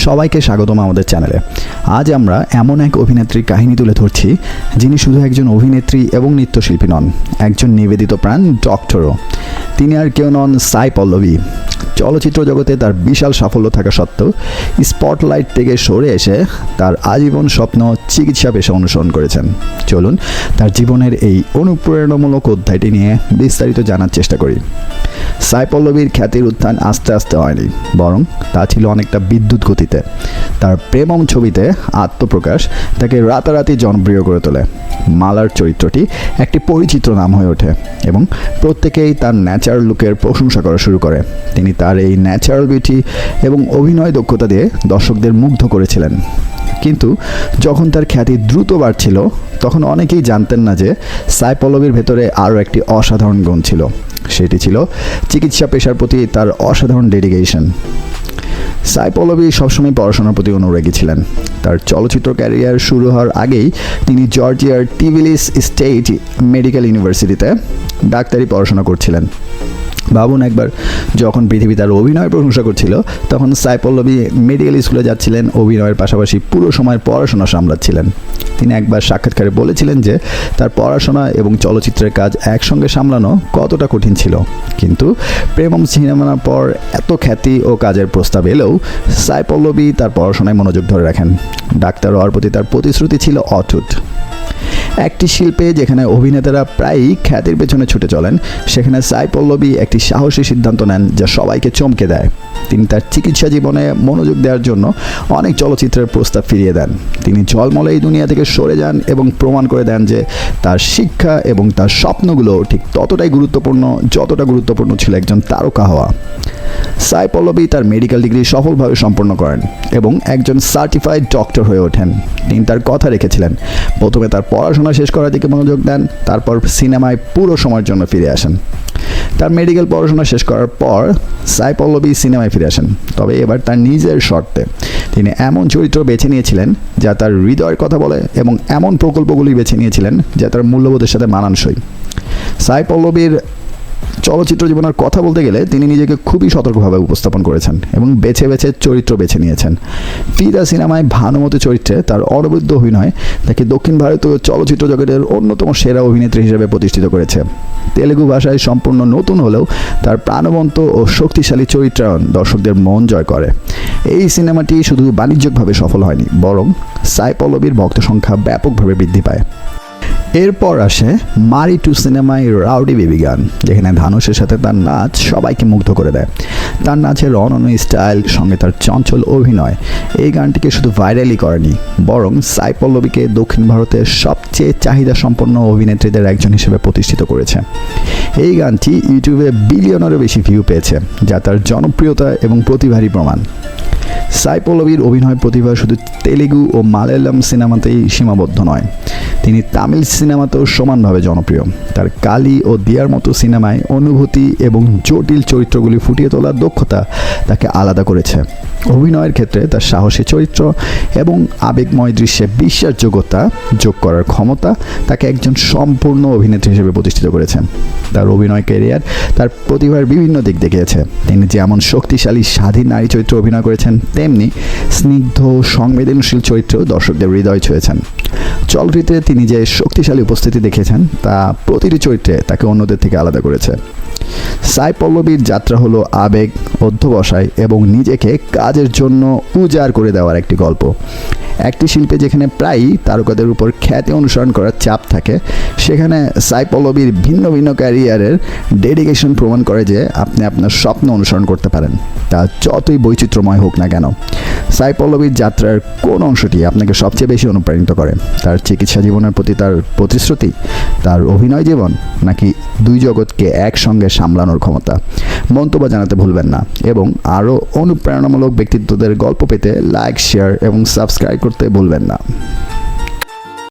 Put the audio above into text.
সবাইকে স্বাগতম আমাদের চ্যানেলে। আজ আমরা এমন এক অভিনেত্রীর কাহিনী তুলে ধরছি যিনি শুধু একজন অভিনেত্রী এবং নৃত্যশিল্পী নন, একজন নিবেদিত প্রাণ ডক্টরও। তিনি আর কেউ নন সাই পল্লবী। চলচ্চিত্র জগতে তার বিশাল সাফল্য থাকা সত্ত্বেও স্পটলাইট থেকে সরে এসে তার আজীবন স্বপ্ন চিকিৎসা পেশা অনুসরণ করেছেন। চলুন তার জীবনের এই অনুপ্রেরণামূলক অধ্যায়টি নিয়ে বিস্তারিত জানার চেষ্টা করি। সাই পল্লবীর খ্যাতির উত্থান আস্তে আস্তে হয়নি, বরং তা ছিল অনেকটা বিদ্যুৎ গতিতে। তার প্রেমম ছবিতে আত্মপ্রকাশ তাকে রাতারাতি জনপ্রিয় করে তোলে। মালার চরিত্রটি একটি পরিচিত নাম হয়ে ওঠে এবং প্রত্যেকেই তার ন্যাচারাল লুকের প্রশংসা করা শুরু করে। তিনি তার এই ন্যাচারাল বিউটি এবং অভিনয় দক্ষতা দিয়ে দর্শকদের মুগ্ধ করেছিলেন। কিন্তু যখন তার খ্যাতি দ্রুত বাড়ছিল, তখন অনেকেই জানতেন না যে সাই পল্লবীর ভেতরে আরও একটি অসাধারণ গুণ ছিল। সেটি ছিল চিকিৎসা পেশার প্রতি তার অসাধারণ ডেডিকেশন। সাই পল্লবী সবসময় পড়াশোনার প্রতি অনুরাগী ছিলেন। তার চলচ্চিত্র ক্যারিয়ার শুরু হওয়ার আগেই তিনি জর্জিয়ার টিভিলিস স্টেট মেডিকেল ইউনিভার্সিটিতে ডাক্তারি পড়াশোনা করছিলেন। ভাবুন একবার, যখন পৃথিবী তার অভিনয়ের প্রশংসা করছিল, তখন সাই পল্লবী মেডিকেল স্কুলে যাচ্ছিলেন, অভিনয়ের পাশাপাশি পুরো সময় পড়াশোনা সামলাচ্ছিলেন। তিনি একবার সাক্ষাৎকারে বলেছিলেন যে তার পড়াশোনা এবং চলচ্চিত্রের কাজ একসঙ্গে সামলানো কতটা কঠিন ছিল। কিন্তু প্রেমম সিনেমার পর এত খ্যাতি ও কাজের প্রস্তাব এলেও সাই পল্লবী তার পড়াশোনায় মনোযোগ ধরে রাখেন। ডাক্তার হওয়ার প্রতি তার প্রতিশ্রুতি ছিল অটুট। একটি শিল্পে যেখানে অভিনেতারা প্রায়ই খ্যাতির পেছনে ছুটে চলেন, সেখানে সাই পল্লবী একটি সাহসী সিদ্ধান্ত নেন যা সবাইকে চমকে দেয়। তিনি তার চিকিৎসা জীবনে মনোযোগ দেওয়ার জন্য অনেক চলচ্চিত্রের প্রস্তাব ফিরিয়ে দেন। তিনি ঝলমলে এই দুনিয়া থেকে সরে যান এবং প্রমাণ করে দেন যে তার শিক্ষা এবং তার স্বপ্নগুলো ঠিক ততটাই গুরুত্বপূর্ণ যতটা গুরুত্বপূর্ণ ছিল একজন তারকা হওয়া। সাই পল্লবী তার মেডিকেল ডিগ্রি সফলভাবে সম্পন্ন করেন এবং একজন সার্টিফাইড ডক্টর হয়ে ওঠেন। তিনি তার কথা রেখেছিলেন। প্রথমে তার পড়াশোনা শেষ করার দিকে মনোযোগ দেন, তারপর সিনেমায় পুরো সময়ের জন্য ফিরে আসেন। তার মেডিকেল পড়াশোনা শেষ করার পর সাই পল্লবী সিনেমায় ফিরে আসেন, তবে এবার তার নিজের শর্তে। তিনি এমন চরিত্র বেছে নিয়েছিলেন যা তার হৃদয়ের কথা বলে এবং এমন প্রকল্পগুলি বেছে নিয়েছিলেন যা তার মূল্যবোধের সাথে মানানসই। সাই পল্লবীর চলচ্চিত্র জীবনের কথা বলতে গেলে তিনি নিজেকে খুবই সতর্কভাবে উপস্থাপন করেছেন এবং বেছে বেছে চরিত্র বেছে নিয়েছেন। ফিদা সিনেমায় ভানুমতি চরিত্রে তার অনবদ্য অভিনয় তাকে দক্ষিণ ভারতীয় চলচ্চিত্র জগতের অন্যতম সেরা অভিনেত্রী হিসেবে প্রতিষ্ঠিত করেছে। তেলেগু ভাষায় সম্পূর্ণ নতুন হলেও তার প্রাণবন্ত ও শক্তিশালী চরিত্রায়ন দর্শকদের মন জয় করে। এই সিনেমাটি শুধু বাণিজ্যিকভাবে সফল হয়নি, বরং সাই পল্লবীর ভক্ত সংখ্যা ব্যাপকভাবে বৃদ্ধি পায়। এরপর আসে মারি টু সিনেমায় রাউডি বেবি গান, যেখানে ধানুষের সাথে তার নাচ সবাইকে মুগ্ধ করে দেয়। তার নাচের অনন্য স্টাইল সঙ্গে তার চঞ্চল অভিনয় এই গানটিকে শুধু ভাইরালই করেনি, বরং সাই পল্লবীকে দক্ষিণ ভারতের সবচেয়ে চাহিদা সম্পন্ন অভিনেত্রীদের একজন হিসেবে প্রতিষ্ঠিত করেছে। এই গানটি ইউটিউবে বিলিয়নেরও বেশি ভিউ পেয়েছে, যা তার জনপ্রিয়তা এবং প্রতিভারই প্রমাণ। সাই পল্লবীর অভিনয় প্রতিভা শুধু তেলেগু ও মালায়ালাম সিনেমাতেই সীমাবদ্ধ নয়, তিনি তামিল সিনেমাতেও সমানভাবে জনপ্রিয়। তার কালি ও দিয়ার মতো সিনেমায় অনুভূতি এবং জটিল চরিত্রগুলি ফুটিয়ে তোলার দক্ষতা তাকে আলাদা করেছে। অভিনয়ের ক্ষেত্রে তার সাহসী চরিত্র এবং আবেগময় দৃশ্যে বিশ্বাসযোগ্যতা যোগ করার ক্ষমতা তাকে একজন সম্পূর্ণ অভিনেত্রী হিসেবে প্রতিষ্ঠিত করেছে। তার অভিনয় ক্যারিয়ার তার প্রতিভার বিভিন্ন দিক দেখিয়েছে। তিনি যেমন শক্তিশালী স্বাধীন নারী চরিত্রে অভিনয় করেছেন, তেমনি স্নিগ্ধ সংবেদনশীল চরিত্রেও দর্শকদের হৃদয় ছুঁয়েছেন। চলচ্চিত্রে তিনি যে শক্তিশালী উপস্থিতি দেখিয়েছেন তা প্রতিটি চরিত্রে তাকে অন্যদের থেকে আলাদা করেছে। সাই পল্লবীর যাত্রা হলো আবেগ, অধ্যবসায় এবং নিজেকে কাজের জন্য উজাড় করে দেওয়ার একটি গল্প। একটি শিল্পে যেখানে প্রায়ই তারকাদের উপর খ্যাতি অনুসরণ করার চাপ থাকে, সেখানে সাই পল্লবীর ভিন্ন ভিন্ন ক্যারিয়ারের ডেডিকেশন প্রমাণ করে যে আপনি আপনার স্বপ্ন অনুসরণ করতে পারেন, তা যতই বৈচিত্র্যময় হোক না কেন। সাই পল্লবীর যাত্রার কোন অংশটি আপনাকে সবচেয়ে বেশি অনুপ্রাণিত করে? তার চিকিৎসা জীবনের প্রতি তার প্রতিশ্রুতি, তার অভিনয় জীবন, নাকি দুই জগৎকে একসঙ্গে সামলানোর ক্ষমতা? মন্তব্য জানাতে ভুলবেন না এবং আরও অনুপ্রেরণামূলক ব্যক্তিত্বদের গল্প পেতে লাইক, শেয়ার এবং সাবস্ক্রাইব করতে ভুলবেন না।